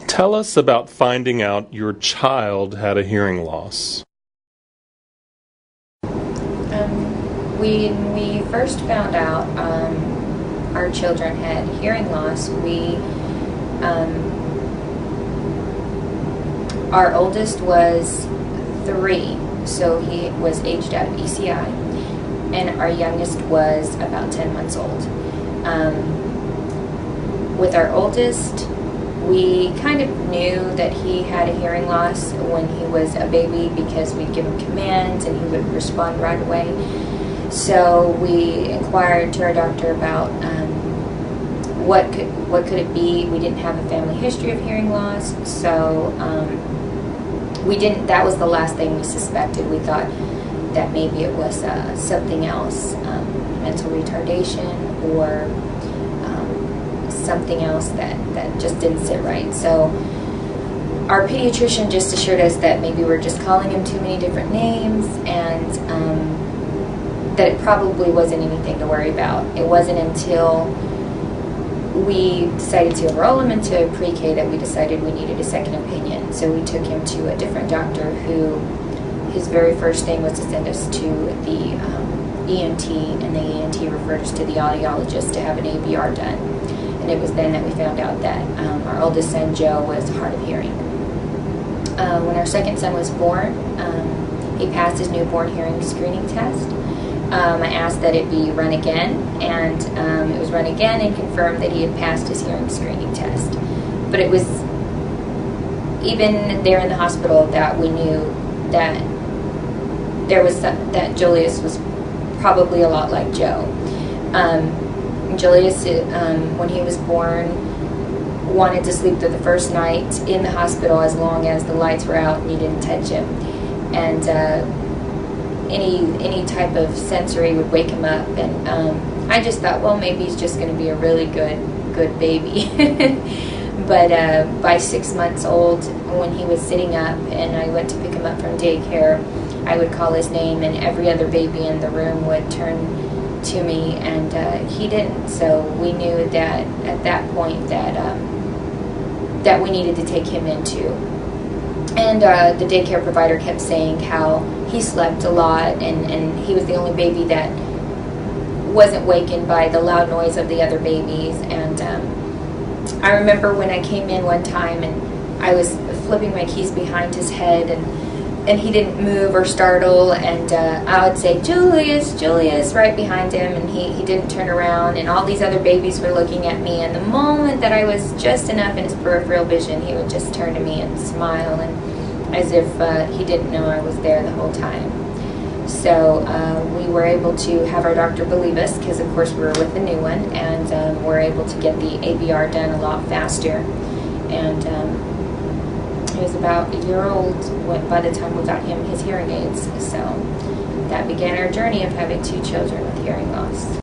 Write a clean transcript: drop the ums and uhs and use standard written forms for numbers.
Tell us about finding out your child had a hearing loss. When we first found out our children had hearing loss, our oldest was 3, so he was aged out of ECI, and our youngest was about 10 months old. With our oldest, we kind of knew that he had a hearing loss when he was a baby because we'd give him commands and he would respond right away. So we inquired to our doctor about what could it be. We didn't have a family history of hearing loss, so we didn't. That was the last thing we suspected. We thought that maybe it was something else, mental retardation or something else that just didn't sit right. So our pediatrician just assured us that maybe we're just calling him too many different names, and that it probably wasn't anything to worry about. It wasn't until we decided to enroll him into pre-K that we decided we needed a second opinion. So we took him to a different doctor who, his very first thing was to send us to the ENT, and the ENT referred us to the audiologist to have an ABR done. And it was then that we found out that our oldest son, Joe, was hard of hearing. When our second son was born, he passed his newborn hearing screening test. I asked that it be run again, and it was run again and confirmed that he had passed his hearing screening test. But it was even there in the hospital that we knew that that Julius was probably a lot like Joe. Julius, when he was born, wanted to sleep through the first night in the hospital as long as the lights were out and you didn't touch him. And any type of sensory would wake him up. And I just thought, well, maybe he's just going to be a really good baby. But by 6 months old, when he was sitting up and I went to pick him up from daycare, I would call his name and every other baby in the room would turn to me, and he didn't. So we knew that at that point that we needed to take him into. And the daycare provider kept saying how he slept a lot, and he was the only baby that wasn't wakened by the loud noise of the other babies. And I remember when I came in one time and I was flipping my keys behind his head, and he didn't move or startle, and I would say, Julius, Julius, right behind him, and he didn't turn around, and all these other babies were looking at me, and the moment that I was just enough in his peripheral vision, he would just turn to me and smile, and as if he didn't know I was there the whole time. So we were able to have our doctor believe us, because of course we were with the new one, and we're able to get the ABR done a lot faster. And he was about a year old by the time we got him his hearing aids. So that began our journey of having 2 children with hearing loss.